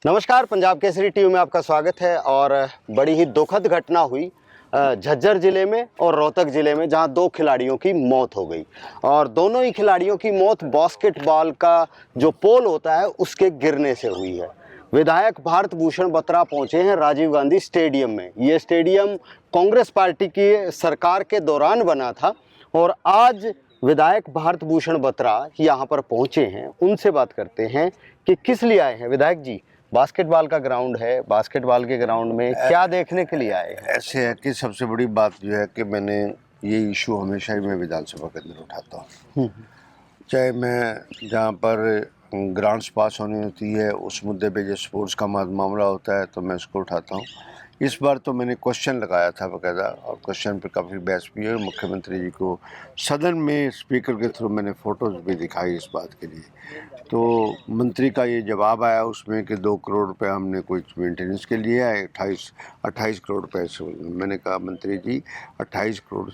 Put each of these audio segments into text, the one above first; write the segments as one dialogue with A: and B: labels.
A: नमस्कार, पंजाब केसरी टीवी में आपका स्वागत है। और बड़ी ही दुखद घटना हुई झज्जर जिले में और रोहतक जिले में, जहां दो खिलाड़ियों की मौत हो गई। और दोनों ही खिलाड़ियों की मौत बास्केटबॉल का जो पोल होता है उसके गिरने से हुई है। विधायक भारत भूषण बत्रा पहुंचे हैं राजीव गांधी स्टेडियम में। ये स्टेडियम कांग्रेस पार्टी की सरकार के दौरान बना था और आज विधायक भारत भूषण बत्रा यहाँ पर पहुंचे हैं। उनसे बात करते हैं कि किस लिए आए हैं। विधायक जी, बास्केटबॉल का ग्राउंड है, बास्केटबॉल के ग्राउंड में क्या देखने के लिए आए हैं?
B: ऐसे है कि सबसे बड़ी बात जो है कि मैंने ये इशू हमेशा ही मैं विधानसभा के अंदर उठाता हूँ। चाहे मैं जहाँ पर ग्रांट्स पास होनी होती है उस मुद्दे पे जो स्पोर्ट्स का मामला होता है तो मैं उसको उठाता हूँ। इस बार तो मैंने क्वेश्चन लगाया था बाकायदा, और क्वेश्चन पे काफ़ी बहस भी है। मुख्यमंत्री जी को सदन में स्पीकर के थ्रू मैंने फ़ोटोज़ भी दिखाई इस बात के लिए। तो मंत्री का ये जवाब आया उसमें कि 2 करोड़ रुपए हमने कुछ मेंटेनेंस के लिए है, 28 करोड़ रुपए से। मैंने कहा मंत्री जी 28 करोड़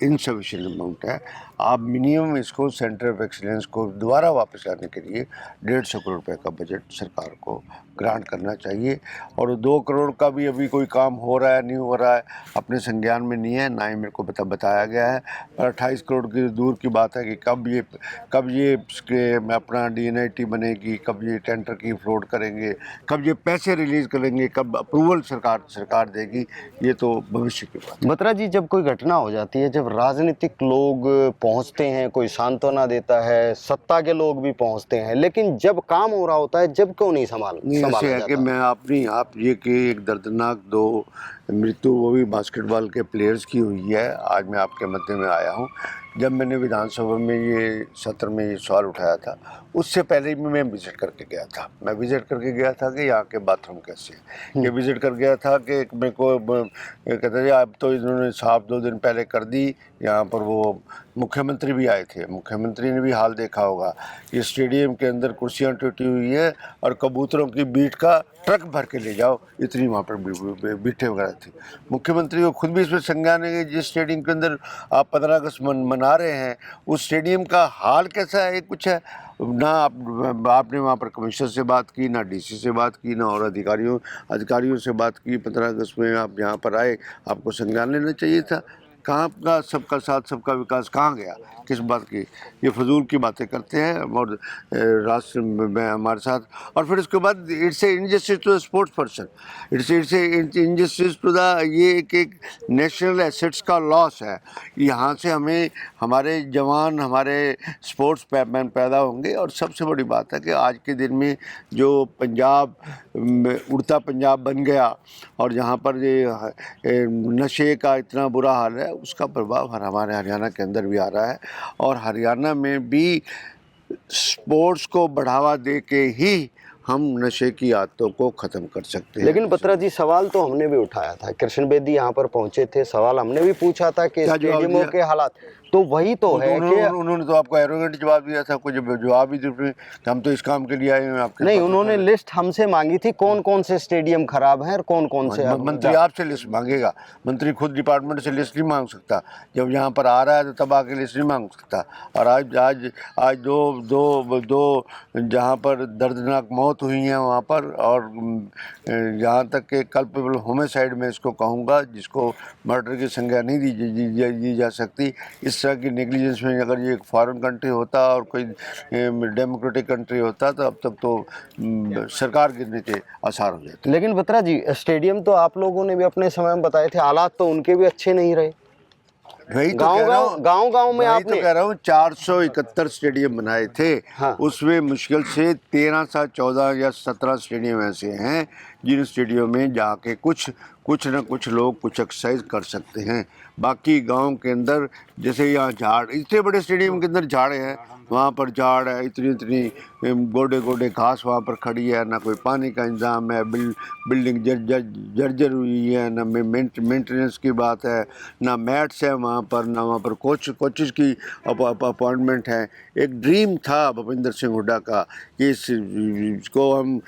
B: इनसफिशिएंट अमाउंट है, आप मिनिमम इसको सेंटर ऑफ एक्सीलेंस को दोबारा वापस आने के लिए 150 करोड़ रुपए का बजट सरकार को ग्रांट करना चाहिए। और 2 करोड़ का भी अभी कोई काम हो रहा है नहीं हो रहा है अपने संज्ञान में नहीं है, ना ही मेरे को बताया गया है। पर 28 करोड़ की दूर की बात है कि कब ये अपना DNIT बनेगी, कब ये टेंडर की फ्लोट करेंगे, कब ये पैसे रिलीज करेंगे, कब अप्रूवल सरकार देगी, ये तो भविष्य की बात है।
A: बत्रा जी, जब कोई घटना हो जाती है, जब राजनीतिक लोग पहुंचते हैं, कोई सांत्वना देता है, सत्ता के लोग भी पहुंचते हैं, लेकिन जब काम हो रहा होता है जब क्यों नहीं
B: ऐसे है कि मैं आप ये कि एक दर्दनाक 2 मृत्यु वो भी बास्केटबॉल के प्लेयर्स की हुई है, आज मैं आपके मध्य में आया हूँ। जब मैंने विधानसभा में ये सत्र में ये सवाल उठाया था उससे पहले भी मैं विज़िट करके गया था। मैं विज़िट करके गया था कि यहाँ के बाथरूम कैसे हैं। ये विज़िट कर गया था कि मेरे को कहते थे अब तो इन्होंने साफ 2 दिन पहले कर दी। यहाँ पर वो मुख्यमंत्री भी आए थे, मुख्यमंत्री ने भी हाल देखा होगा कि स्टेडियम के अंदर कुर्सियाँ टूटी हुई है और कबूतरों की बीट का ट्रक भर के ले जाओ, इतनी वहाँ पर बीटें वगैरह थी। मुख्यमंत्री को खुद भी इसमें संज्ञान है कि जिस स्टेडियम के अंदर आप 15 अगस्त मना रहे हैं उस स्टेडियम का हाल कैसा है कुछ है ना। आपने वहाँ पर कमिश्नर से बात की, ना DC से बात की, ना और अधिकारियों से बात की। 15 अगस्त में आप यहाँ पर आए, आपको संज्ञान लेना चाहिए था। कहाँ का सबका साथ सबका विकास कहाँ गया, किस बात की ये फजूल की बातें करते हैं और राष्ट्र में हमारे साथ। और फिर उसके बाद it's a injustice to the sports person, it's a injustice to the ये एक नेशनल एसेट्स का लॉस है। यहाँ से हमें हमारे जवान हमारे स्पोर्ट्स मैन पैदा होंगे। और सबसे बड़ी बात है कि आज के दिन में जो पंजाब उड़ता पंजाब बन गया और जहाँ पर ये नशे का इतना बुरा हाल है उसका प्रभाव हमारे हरियाणा के अंदर भी आ रहा है। और हरियाणा में भी स्पोर्ट्स को बढ़ावा दे के ही हम नशे की आदतों को ख़त्म कर सकते हैं।
A: लेकिन बत्रा जी, सवाल तो हमने भी उठाया था, कृष्ण बेदी यहाँ पर पहुंचे थे, सवाल हमने भी पूछा था कि स्टेडियमों के हालात तो वही तो है कि
B: उन्होंने तो आपको एरोगेंट जवाब दिया था, कुछ जवाब ही दिए हम तो इस काम के लिए आए हैं आपके।
A: नहीं, उन्होंने लिस्ट हमसे मांगी थी कौन कौन से स्टेडियम खराब हैं और कौन कौन से।
B: मंत्री आपसे लिस्ट मांगेगा, मंत्री खुद डिपार्टमेंट से लिस्ट नहीं मांग सकता। जब यहाँ पर आ रहा है तो तब आके लिस्ट नहीं मांग सकता। और आज दो जहाँ पर दर्दनाक मौत हुई है वहाँ पर, और यहाँ तक कि कल्पेबल होमिसाइड में इसको कहूँगा, जिसको मर्डर की संज्ञा नहीं दी जा सकती। इस तरह की नेग्लिजेंस में अगर ये एक फॉरेन कंट्री होता और कोई डेमोक्रेटिक कंट्री होता तो अब तक तो सरकार गिरने के आसार हो जाते।
A: लेकिन बत्रा जी, स्टेडियम तो आप लोगों ने भी अपने समय में बताए थे, हालात तो उनके भी अच्छे नहीं रहे। गांव में आपने
B: तो कह रहा हूँ 471 स्टेडियम बनाए थे। हाँ। उसमें मुश्किल से 13 से 14 या 17 स्टेडियम ऐसे हैं जिन स्टेडियम में जाके कुछ न कुछ लोग कुछ एक्सरसाइज कर सकते हैं। बाकी गांव के अंदर जैसे यहाँ झाड़, इतने बड़े स्टेडियम के अंदर झाड़ है, वहाँ पर झाड़ है, इतनी गोडे घास वहाँ पर खड़ी है, ना कोई पानी का इंतजाम है, बिल्डिंग जर्जर हुई है, ना मेंटेनेंस की बात है, ना मैट्स है वहाँ पर, ना वहाँ पर कोचेस की अपॉइंटमेंट है। एक ड्रीम था भूपेंद्र सिंह हुड्डा का कि इसको हम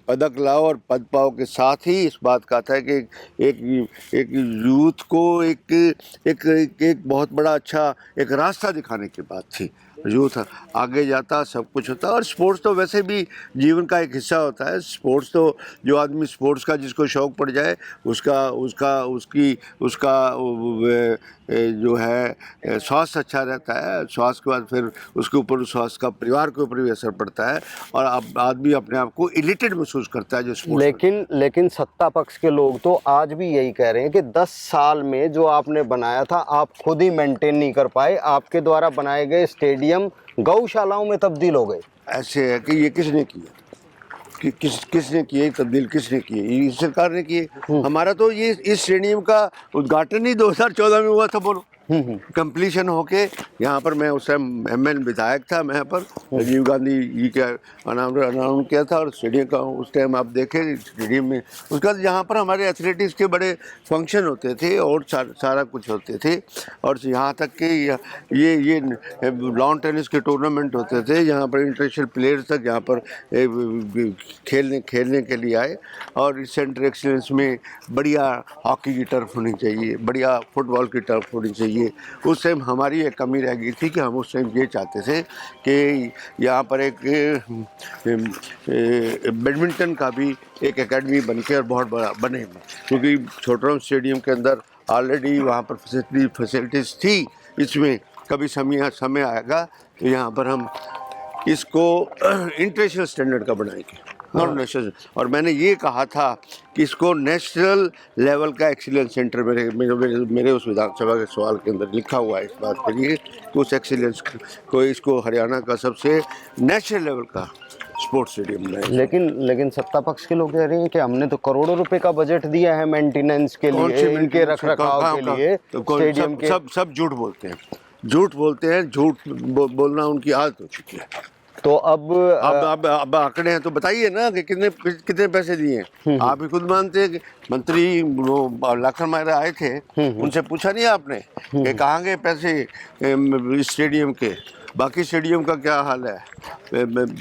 B: पदक लाओ और पद पाओ के साथ ही इस बात का था कि एक यूथ को एक बहुत बड़ा अच्छा एक रास्ता दिखाने की बात थी। यूथ आगे जाता, सब कुछ होता। और स्पोर्ट्स तो वैसे भी जीवन का एक हिस्सा होता है। स्पोर्ट्स तो जो आदमी स्पोर्ट्स का जिसको शौक़ पड़ जाए उसका जो है स्वास्थ्य अच्छा रहता है। स्वास्थ्य के बाद फिर उसके ऊपर स्वास्थ्य का परिवार के ऊपर भी असर पड़ता है और अब आदमी अपने आप को इलिटेड महसूस करता है जो स्पोर्ट्स।
A: लेकिन सत्ता पक्ष के लोग तो आज भी यही कह रहे हैं कि 10 साल में जो आपने बनाया था आप खुद ही मेंटेन नहीं कर पाए, आपके द्वारा बनाए गए स्टेडियम गौशालाओं में तब्दील हो गए।
B: ऐसे है कि ये किसने किया, कि किसने किए तब्दील, किसने किए? ये सरकार ने किए। हमारा तो ये इस स्टेडियम का उद्घाटन ही 2014 में हुआ था। बोलो कंप्लीशन होके यहाँ पर मैं उस टाइम एमएन विधायक था, मैं यहाँ पर राजीव गांधी जी का अनाउंस किया था और स्टेडियम का उस टाइम आप देखें स्टेडियम में। उसके बाद यहाँ पर हमारे एथलेटिक्स के बड़े फंक्शन होते थे और सारा कुछ होते थे और यहाँ तक कि ये लॉन टेनिस के टूर्नामेंट होते थे। यहाँ पर इंटरनेशनल प्लेयर्स तक यहाँ पर खेलने के लिए आए। और इस सेंटर एक्सीलेंस में बढ़िया हॉकी की टर्फ होनी चाहिए, बढ़िया फुटबॉल की टर्फ होनी चाहिए। उस टाइम हमारी एक कमी रह गई थी कि हम उस टाइम ये चाहते थे कि यहाँ पर एक बैडमिंटन का भी एक एकेडमी बन के और बहुत बड़ा बने, क्योंकि छोटा स्टेडियम के अंदर ऑलरेडी वहाँ पर फैसिलिटीज़ थी। इसमें कभी समय आएगा तो यहाँ पर हम इसको इंटरनेशनल स्टैंडर्ड का बनाएंगे, नॉट नेशनल। और मैंने ये कहा था कि इसको नेशनल लेवल का एक्सीलेंस सेंटर मेरे उस विधानसभा के सवाल के अंदर लिखा हुआ है इस बात के लिए कि उस एक्सीलेंस को इसको हरियाणा का सबसे नेशनल लेवल का स्पोर्ट्स स्टेडियम बनाए।
A: लेकिन सत्ता पक्ष के लोग कह रहे हैं कि हमने तो करोड़ों रुपए का बजट दिया है मेंटेनेंस के लिए, इनके रखरखाव के लिए स्टेडियम के।
B: सब झूठ बोलते हैं, झूठ बोलना उनकी आदत हो चुकी है।
A: तो अब
B: आंकड़े हैं तो बताइए ना कि कितने पैसे दिए हैं। आप ही खुद मानते हैं कि मंत्री लाखन मायरा आए थे, उनसे पूछा नहीं आपने कि कहाँ गए पैसे स्टेडियम के? बाकी स्टेडियम का क्या हाल है,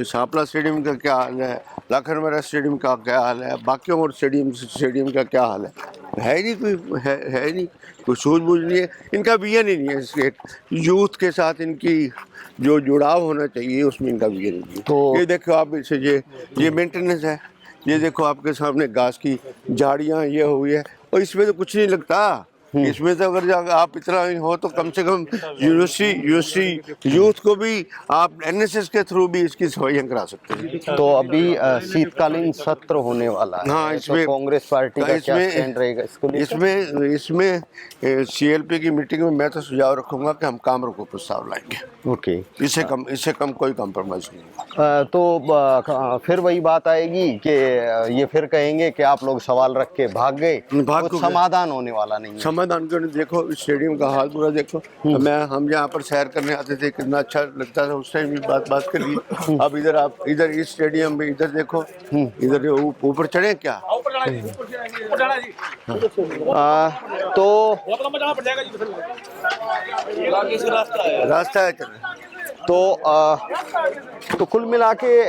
B: सांपला स्टेडियम का क्या हाल है, लाखन मायरा स्टेडियम का क्या हाल है, बाकी और स्टेडियम का क्या हाल है नहीं कोई, है नहीं कोई सूझबूझ नहीं है। इनका विजन ही नहीं है। इसके यूथ के साथ इनकी जो जुड़ाव होना चाहिए उसमें इनका विजन नहीं है। तो ये देखो आप इसे ये मेंटेनेंस है, ये देखो आपके सामने घास की झाड़ियाँ ये हुई है और इसमें तो कुछ नहीं लगता। इसमें तो अगर आप इतना हो तो कम से कम यूनिवर्सिटी यूथ को भी आप एनएसएस के थ्रू भी इसकी सफाइयाँ करा सकते हैं।
A: तो अभी शीतकालीन सत्र होने वाला है।
B: हाँ, इसमें
A: तो कांग्रेस पार्टी का क्या स्टैंड रहेगा इसको लेकर?
B: इसमें सीएलपी की मीटिंग में मैं तो सुझाव रखूंगा कि हम काम रोको प्रस्ताव लाएंगे।
A: ओके,
B: इससे कम कोई कॉम्प्रोमाइज नहीं।
A: तो फिर वही बात आएगी कि ये फिर कहेंगे कि आप लोग सवाल रख के भाग गए, कुछ समाधान होने वाला नहीं है।
B: समाधान करने देखो स्टेडियम का हाल पूरा देखो। हम यहाँ पर सैर करने आते थे, कितना अच्छा लगता था उस टाइम भी बात करिए। अब इधर इस स्टेडियम में इधर देखो, इधर ऊपर चढ़े क्या? रास्ता है
A: तो कुल मिला के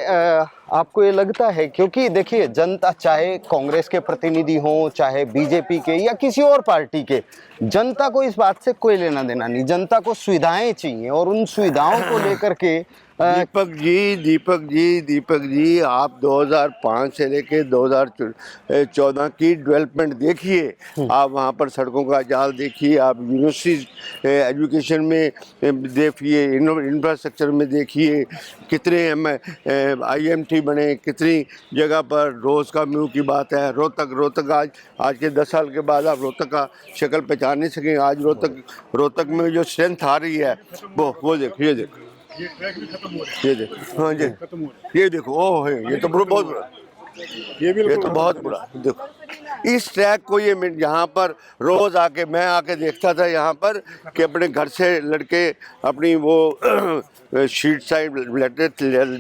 A: आपको ये लगता है, क्योंकि देखिए जनता चाहे कांग्रेस के प्रतिनिधि हों चाहे बीजेपी के या किसी और पार्टी के, जनता को इस बात से कोई लेना देना नहीं। जनता को सुविधाएं चाहिए और उन सुविधाओं को लेकर के
B: दीपक जी आप 2005 से लेके 2014 की डेवलपमेंट देखिए। आप वहाँ पर सड़कों का जाल देखिए, आप यूनिवर्सिटी एजुकेशन में देखिए, इंफ्रास्ट्रक्चर में देखिए, कितने IMT बने, कितनी जगह पर रोज़ का म्यू की बात है। रोहतक आज के 10 साल के बाद आप रोहतक का शक्ल पहचान नहीं सकेंगे। आज रोहतक में जो स्ट्रेंथ आ रही है वो देखो, ये देखो, ये देखो, हाँ जी, ये देखो, ओह ये तो बहुत बुरा, ये तो बहुत बुरा। देखो इस ट्रैक को, ये यहाँ पर रोज मैं आके देखता था यहाँ पर कि अपने घर से लड़के अपनी वो शीट साइड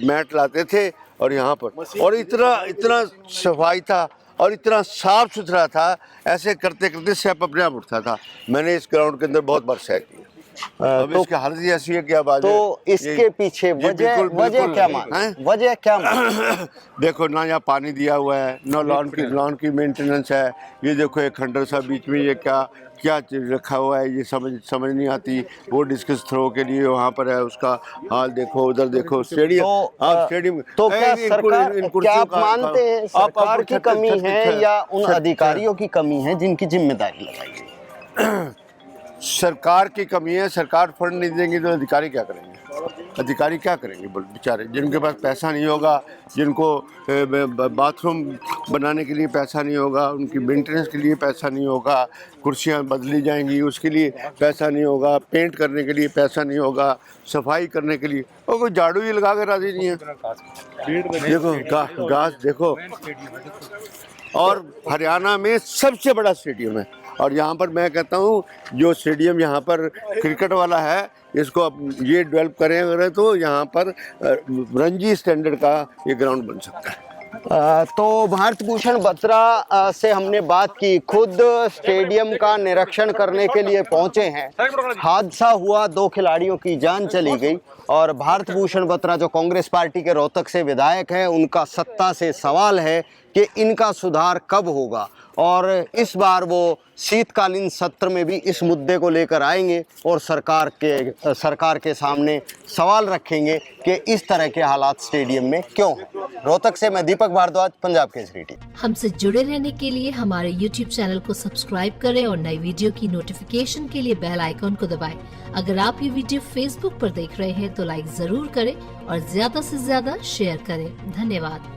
B: मैट लाते थे और यहाँ पर, और इतना सफाई था और इतना साफ सुथरा था, ऐसे करते करते स्टेप अपने आप उठता था। मैंने इस ग्राउंड के अंदर बहुत बार सैर किया। अब
A: तो
B: इसकी हालत ही ऐसी है कि अब आज
A: तो इसके पीछे वजह क्या मान, वजह क्या मान?
B: देखो ना, यहाँ पानी दिया हुआ है, ना लॉन की मेंटेनेंस है। ये देखो एक खंडर सा बीच में, ये क्या चीज़ रखा हुआ है, ये समझ नहीं आती। वो डिस्कस थ्रो के लिए वहाँ पर है, उसका हाल देखो, उधर देखो स्टेडियम।
A: तो
B: स्टेडियम
A: तो क्या सरकार, क्या आप मानते हैं सरकार की कमी है या उन अधिकारियों की कमी है जिनकी जिम्मेदारी लगाई गई?
B: सरकार की कमी है। सरकार फंड नहीं देंगी तो अधिकारी क्या करेंगे? अधिकारी क्या करेंगे बोल, बेचारे जिनके पास पैसा नहीं होगा, जिनको बाथरूम बनाने के लिए पैसा नहीं होगा, उनकी मेंटेनेंस के लिए पैसा नहीं होगा, कुर्सियां बदली जाएंगी उसके लिए पैसा नहीं होगा, पेंट करने के लिए पैसा नहीं होगा, सफाई करने के लिए, और कोई झाड़ू ही लगा के राजी नहीं है। देखो घास देखो। और हरियाणा में सबसे बड़ा स्टेडियम है, और यहाँ पर मैं कहता हूँ जो स्टेडियम यहाँ पर क्रिकेट वाला है, इसको अब ये डेवलप करें तो यहाँ पर रणजी स्टैंडर्ड का ये ग्राउंड बन सकता है।
A: तो भारत भूषण बत्रा से हमने बात की, खुद स्टेडियम का निरीक्षण करने के लिए पहुंचे हैं। हादसा हुआ, 2 खिलाड़ियों की जान चली गई, और भारत भूषण बत्रा जो कांग्रेस पार्टी के रोहतक से विधायक हैं, उनका सत्ता से सवाल है कि इनका सुधार कब होगा। और इस बार वो शीतकालीन सत्र में भी इस मुद्दे को लेकर आएंगे और सरकार के सामने सवाल रखेंगे कि इस तरह के हालात स्टेडियम में क्यों हैं। रोहतक से मैं दीपक भारद्वाज, पंजाब केसरी टीवी।
C: हमसे जुड़े रहने के लिए हमारे YouTube चैनल को सब्सक्राइब करें और नई वीडियो की नोटिफिकेशन के लिए बेल आइकॉन को दबाएं। अगर आप ये वीडियो Facebook पर देख रहे हैं तो लाइक जरूर करें और ज्यादा से ज्यादा शेयर करें। धन्यवाद।